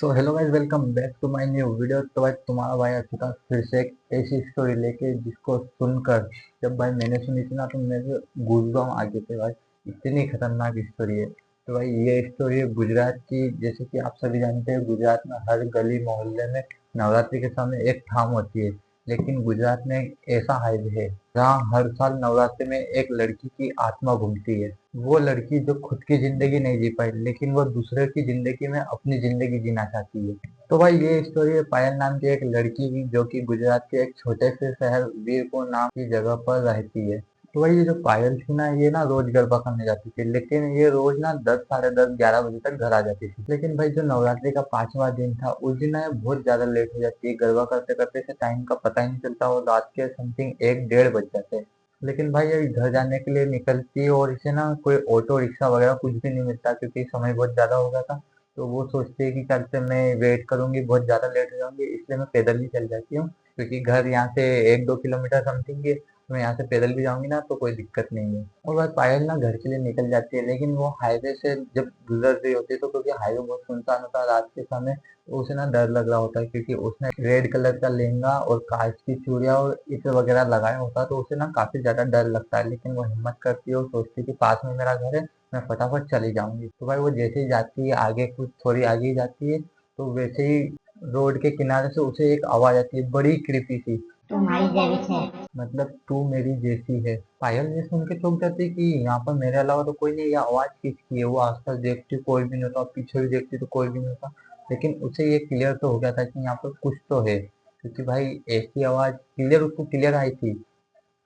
So hello guys, welcome back to my new video. तो भाई तुम्हारा भाई आ चुका फिर से एक ऐसी स्टोरी लेके जिसको सुनकर जब भाई मैंने सुनी थी ना तो मेरे गूज़बम्स आ गए थे भाई। इतनी खतरनाक स्टोरी है। तो भाई ये स्टोरी है गुजरात की। जैसे कि आप सभी जानते हैं, गुजरात में हर गली मोहल्ले में नवरात्रि के समय एक ठाम होती है। लेकिन गुजरात में एक ऐसा हाईवे है जहाँ हर साल नवरात्रि में एक लड़की की आत्मा घूमती है। वो लड़की जो खुद की जिंदगी नहीं जी पाई, लेकिन वो दूसरे की जिंदगी में अपनी जिंदगी जीना चाहती है। तो भाई ये स्टोरी है पायल नाम की एक लड़की की, जो कि गुजरात के एक छोटे से शहर वीरपुर नाम की जगह पर रहती है। तो भाई ये जो पायल थी ना, ये ना रोज गरबा करने जाती थी, लेकिन ये रोज ना 10, साढ़े 10, 11 बजे तक घर आ जाती थी। लेकिन भाई जो नवरात्रि का 5वां दिन था, उस दिन ना ये बहुत ज्यादा लेट हो जाती है। गरबा करते करते से टाइम का पता ही नहीं चलता और रात के समथिंग 1, 1:30 बज जाते हैं। लेकिन भाई ये घर जाने के लिए निकलती है और इसे ना कोई ऑटो रिक्शा वगैरह कुछ भी नहीं मिलता, क्योंकि समय बहुत ज्यादा हो गया था। तो वो सोचती है कि कल से मैं वेट करूंगी, बहुत ज्यादा लेट हो जाऊंगी, इसलिए मैं पैदल ही चल जाती हूँ। क्योंकि घर यहाँ से 1, 2 किलोमीटर समथिंग है, तो मैं यहाँ से पैदल भी जाऊंगी ना तो कोई दिक्कत नहीं है। और वह पायल ना घर के लिए निकल जाती है, लेकिन वो हाईवे से जब गुजर रही होती है तो क्योंकि हाईवे बहुत सुनसान होता है रात के समय, तो उसे ना डर लग रहा होता है, क्योंकि उसने रेड कलर का लहंगा और कांच की चूड़ियां और इत्र वगैरह लगाया होता है, तो उसे ना काफी ज्यादा डर लगता है। लेकिन वो हिम्मत करती है और सोचती है कि पास में मेरा घर है, मैं फटाफट चली जाऊंगी। तो भाई वो जैसे ही जाती है आगे, कुछ थोड़ी आगे ही जाती है, तो वैसे ही रोड के किनारे से उसे एक आवाज आती है, बड़ी क्रीपी सी। तुम्हारी जैसी है, मतलब तू मेरी जैसी है। पायल ये सुन के चौंक जाती है कि यहाँ पर मेरे अलावा तो कोई नहीं, ये आवाज किसकी है। वो आसपास देखती कोई भी नहीं होता, पीछे भी देखती तो कोई भी नहीं होता। लेकिन उसे ये क्लियर तो हो गया था कि यहाँ पर कुछ तो है, क्योंकि भाई ऐसी आवाज क्लियर उसको क्लियर आई थी।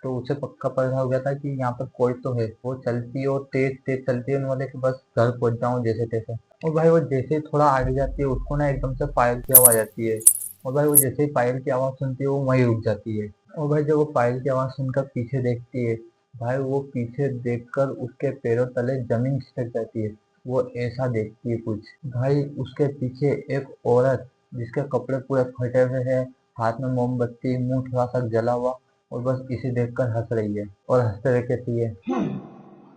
तो उसे पक्का पता हो गया था कि यहाँ पर कोई तो है। वो चलती है और तेज तेज चलती है, बोले कि बस घर पहुंच जाऊं जैसे तैसे। और भाई वो जैसे ही थोड़ा आगे जाती है, उसको ना एकदम से पायल की आवाज आती है। और भाई वो जैसे ही पायल की आवाज सुनती है, वो वहीं रुक जाती है। और भाई जब वो पायल की आवाज सुनकर पीछे देखती है, भाई वो पीछे देखकर उसके पैरों तले जमीन खिसक जाती है। वो ऐसा देखती है कुछ, भाई उसके पीछे एक औरत जिसके कपड़े पूरे फटे हुए हैं, हाथ में मोमबत्ती, मुंह थोड़ा सा जला हुआ, और बस इसे देखकर हंस रही है। और हंसते हुए कहती है,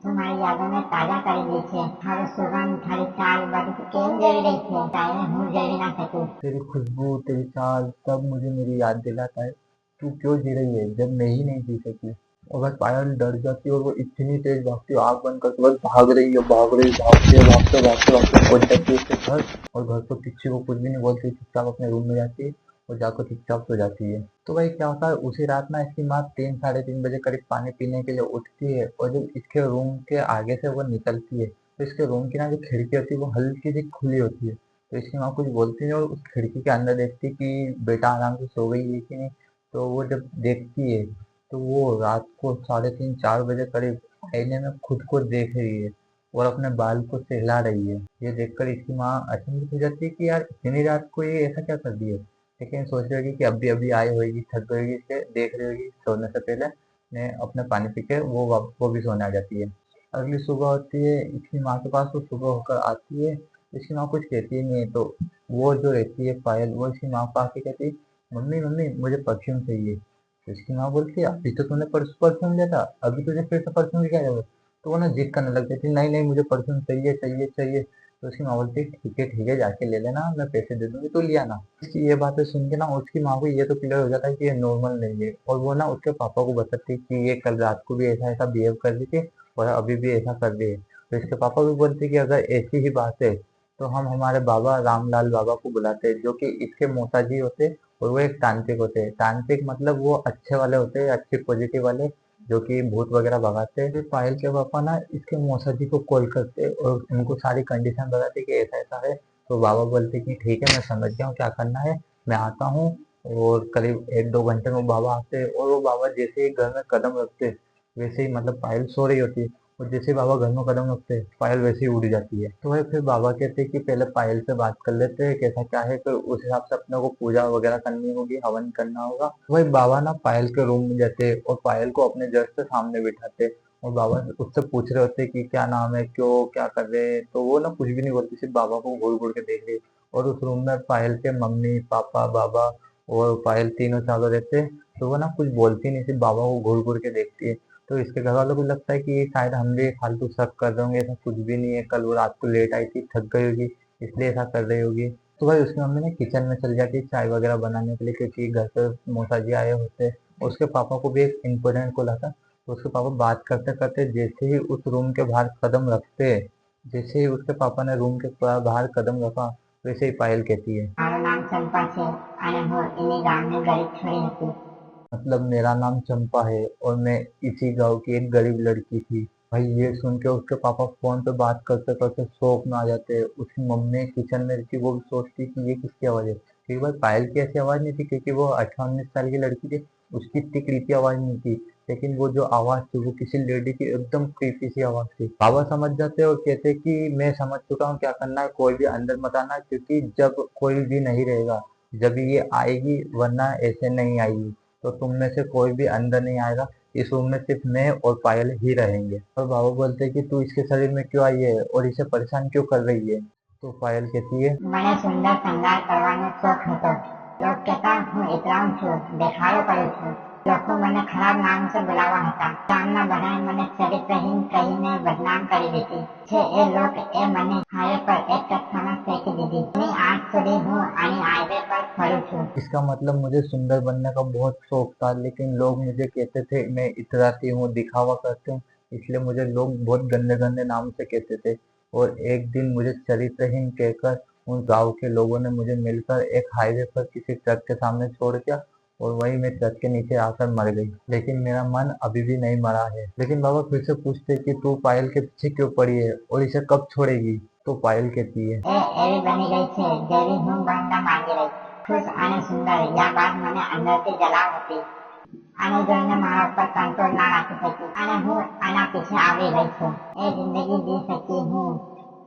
तुम्हारी यादों में ताजा कर दी थी, हर सुगंध, हर चाल बड़ी केम जल रही थी, चाहे मैं हूँ जल ना सकूं। तेरी खुशबू, तेरी चाल सब मुझे मेरी याद दिलाता है। तू क्यों जी रही है जब मैं ही नहीं जी सकी। और बस पायल डर जाती है और वो इतनी तेज भागती है, आग बंद करके बस भाग रही है, भाग रही, भागते भागते भागते भागते पहुंच जाती है उसके घर। और घर पर किसी को कुछ भी नहीं बोलती, चुपचाप अपने रूम में जाती है और जाकर चुपचाप सो जाती है। तो भाई क्या होता है, उसी रात ना इसकी माँ 3, साढ़े 3 बजे करीब पानी पीने के लिए उठती है, और जब इसके रूम के आगे से वो निकलती है, तो इसके रूम की ना जो खिड़की होती है वो हल्की सी खुली होती है। तो इसकी माँ कुछ बोलती है और उस खिड़की के अंदर देखती है कि बेटा आराम से सो गई है कि नहीं। तो वो जब देखती है, तो वो रात को 3:30, 4 बजे करीब आईने में खुद को देख रही है और अपने बाल को सहला रही है। ये देखकर इसकी माँ अचंभित हो जाती है कि यार इतनी रात को ये ऐसा क्या कर दिया। लेकिन सोच रही होगी कि अभी अभी आई होगी, थक गई होगी, इसे देख रही होगी सोने से पहले, ने अपने पानी पी के वो भी सोने आ जाती है। अगली सुबह होती है इसकी माँ के पास, तो सुबह होकर आती है, इसकी माँ कुछ कहती ही नहीं है। तो वो जो रहती है पायल, वो इसकी माँ को आके कहती है, मम्मी मम्मी मुझे परफ्यूम चाहिए। तो इसकी माँ बोलती है अभी तो तूने परसों परफ्यूम लिया था, अभी तुझे फिर से परफ्यूम की क्या जरूरत। तो वो ना जिद करने लग जाती है, नहीं नहीं मुझे परफ्यूम चाहिए चाहिए चाहिए। तो उसकी माँ बोलती है ठीक है जाके ले लेना, मैं पैसे दे दूंगी तो लिया ना। इसकी ये बातें सुन के ना उसकी माँ को ये तो क्लियर हो जाता है कि ये नॉर्मल नहीं है, और वो ना उसके पापा को बताती है कि ये कल रात को भी ऐसा ऐसा बिहेव कर रही थी और अभी भी ऐसा कर रही है। तो इसके पापा भी बोलते हैं कि अगर ऐसी ही बात है तो हम हमारे बाबा रामलाल बाबा को बुलाते हैं, जो कि इसके मौसा जी होते हैं, और वो एक तांत्रिक होते हैं। तांत्रिक मतलब वो अच्छे वाले होते हैं, अच्छे पॉजिटिव वाले, जो कि भूत वगैरह भगाते हैं। फिर पायल के पापा ना इसके मौसा जी को कॉल करते हैं और उनको सारी कंडीशन बताते हैं कि ऐसा ऐसा है। तो बाबा बोलते कि ठीक है मैं समझ गया हूँ क्या करना है, मैं आता हूँ। और करीब 1, 2 घंटे में वो बाबा आते हैं, और वो बाबा जैसे ही घर में कदम रखते हैं, वैसे ही मतलब पायल सो रही होती है, और जैसे ही बाबा घर में कदम रखते हैं पायल वैसे ही उड़ जाती है। तो भाई फिर बाबा कहते हैं कि पहले पायल से बात कर लेते हैं कैसा क्या है, फिर उस हिसाब से अपने को पूजा वगैरह करनी होगी, हवन करना होगा। तो भाई बाबा ना पायल के रूम में जाते हैं और पायल को अपने जस्ट सामने बिठाते हैं, और बाबा उससे पूछ रहे होते कि क्या नाम है, क्यों, क्या कर रहे हैं। तो वो ना कुछ भी नहीं बोलती, सिर्फ बाबा को घूर घूर के देख रही है। और उस रूम में पायल के मम्मी पापा बाबा और पायल तीनों चारों रहते हैं। तो वो ना कुछ बोलती नहीं, सिर्फ बाबा को घूर घूर के देखती है। तो इसके घर वालों को लगता है कि शायद हम भी फालतू शक कर रहे होंगे, ऐसा कुछ भी नहीं है, कल वो रात को लेट आई थी, थक गई होगी, इसलिए ऐसा कर रही होगी। तो भाई उसकी मम्मी ने किचन में चल जाती है चाय वगैरह बनाने के लिए, क्योंकि घर पे मौसा जी आए होते। और उसके पापा को भी एक इम्पोर्टेंट कॉल आता। तो उसके पापा बात करते करते जैसे ही उस रूम के बाहर कदम रखते, जैसे ही उसके पापा ने रूम के बाहर कदम रखा, वैसे ही पायल कहती है, મારું નામ ચંપા છે અને હું એની ગામની ગરીબ છોરી હતી. मतलब मेरा नाम चंपा है और मैं इसी गांव की एक गरीब लड़की थी। भाई ये सुन के उसके पापा फोन पे बात करते करते शौक में आ जाते हैं। उसकी मम्मी किचन में रहती, वो भी सोचती कि ये किसकी आवाज है, क्योंकि भाई पायल की ऐसी आवाज नहीं थी, क्योंकि वो 18-19 साल की लड़की थी, उसकी इतनी क्रीपी आवाज नहीं थी। लेकिन वो जो आवाज थी वो किसी लेडी की एकदम क्रीपी सी आवाज थी। बाबा समझ जाते और कहते कि मैं समझ चुका हूँ क्या करना है, कोई भी अंदर मत आना, क्योंकि जब कोई भी नहीं रहेगा जब ये आएगी, वरना ऐसे नहीं आएगी। तो तुम में से कोई भी अंदर नहीं आएगा, इस रूम में सिर्फ मैं और पायल ही रहेंगे। और बाबा बोलते हैं कि तू इसके शरीर में क्यों आई है और इसे परेशान क्यों कर रही है। तो पायल कहती है, મને સુંદર શણગાર કરવાનો શોખ હતો. લોક કહેતા હું એકલાઉં છું, દેખાડો કરું છું. લોકો મને ખરાબ નામથી બોલાવવા હતા. ગામના બધાએ મને ચરિત્રહીન કહીને બદનામ કરી દીધી છે. એ લોક એ મને હાઈવે પર એક કક્ષામાં ફેંકી દીધી. એની આજ સુધી હું આની હાઈવે પર ફરું છું. इसका मतलब मुझे सुंदर बनने का बहुत शौक था, लेकिन लोग मुझे कहते थे मैं इतराती हूँ, दिखावा करती हूँ, इसलिए मुझे लोग बहुत गंदे गंदे नाम से कहते थे। और एक दिन मुझे चरित्रहीन कहकर उन गांव के लोगों ने मुझे मिलकर एक हाईवे पर किसी ट्रक के सामने छोड़ दिया, और वहीं मैं ट्रक के नीचे आकर मर गई। लेकिन मेरा मन अभी भी नहीं मरा है। लेकिन बाबा फिर से पूछते कि तू पायल के पीछे क्यों पड़ी है और इसे कब छोड़ेगी। तो पायल कहती है, એ એવી બની ગઈ છે જેવી હું બનવા માંગી રહી. ખુશ અને સુંદર યા બાદ મને અંદરથી જલાવ હતી. આને જોઈને મારા ઉપર કંટ્રોલ ના રાખી શકી અને હું આના પીછે આવી રહી છું. એ જિંદગી જી શકી હું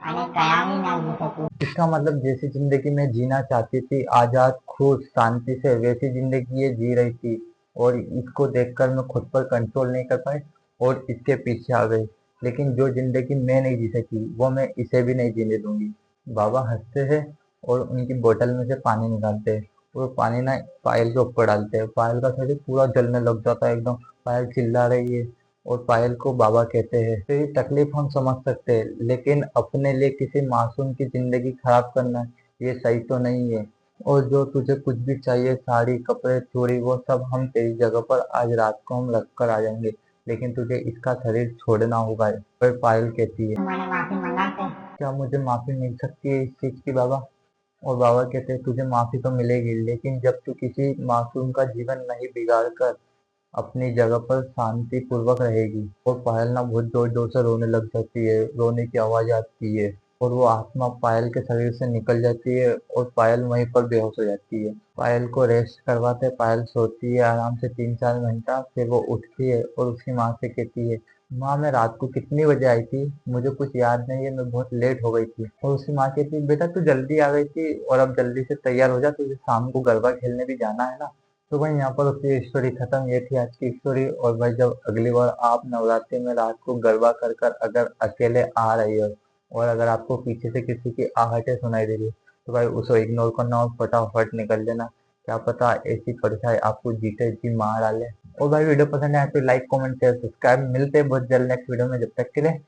અને કયાની ના જી શકી. इसका मतलब जैसी जिंदगी मैं जीना चाहती थी, आजाद खुश शांति से, वैसी जिंदगी ये जी रही थी। और इसको देखकर मैं खुद पर कंट्रोल नहीं कर पाई और इसके पीछे आ गई। लेकिन जो जिंदगी मैं नहीं जी सकी वो मैं इसे भी नहीं जीने दूंगी। बाबा हंसते हैं और उनकी बोतल में से पानी निकालते हैं। वो पानी ना पायल के ऊपर डालते हैं। पायल का शरीर पूरा जलने लग जाता है एकदम। पायल चिल्ला रही है और पायल को बाबा कहते हैं, तेरी तकलीफ हम समझ सकते हैं, लेकिन अपने लिए किसी मासूम की जिंदगी खराब करना ये सही तो नहीं है। और जो तुझे कुछ भी चाहिए, साड़ी कपड़े चूड़ी, वो सब हम तेरी जगह पर आज रात को हम रख कर आ जाएंगे, लेकिन तुझे इसका शरीर छोड़ना होगा। फिर पायल कहती है, મને માફી મંગાવશે. क्या मुझे माफी मिल सकती है इस चीज की बाबा। और बाबा कहते हैं, तुझे माफी तो मिलेगी, लेकिन जब तू किसी मासूम का जीवन नहीं बिगाड़ कर अपनी जगह पर शांति पूर्वक रहेगी। और पायल ना बहुत जोर जोर से रोने लग जाती है, रोने की आवाज आती है और वो आत्मा पायल के शरीर से निकल जाती है और पायल वहीं पर बेहोश हो जाती है। पायल को रेस्ट करवाते पायल सोती है आराम से 3-4 घंटा। फिर वो उठती है और उसकी माँ से कहती है, माँ मैं रात को कितनी बजे आई थी, मुझे कुछ याद नहीं है, मैं बहुत लेट हो गई थी। और उसकी माँ कहती है, बेटा तू जल्दी आ गई थी और अब जल्दी से तैयार हो जा, तुझे शाम को गरबा खेलने भी जाना है ना। तो भाई यहाँ पर उसकी स्टोरी खत्म। ये थी आज की स्टोरी। और भाई जब अगली बार आप नवरात्रि में रात को गरबा कर कर अगर अकेले आ रही हो और अगर आपको पीछे से किसी की आहटें सुनाई दे रही है, तो भाई उसको इग्नोर करना और फटाफट निकल लेना। क्या पता ऐसी परछाई आपको जीते जी मार डाले। और भाई वीडियो पसंद आए तो लाइक कमेंट शेयर सब्सक्राइब। मिलते हैं बहुत जल्द नेक्स्ट वीडियो में, जब तक के लिए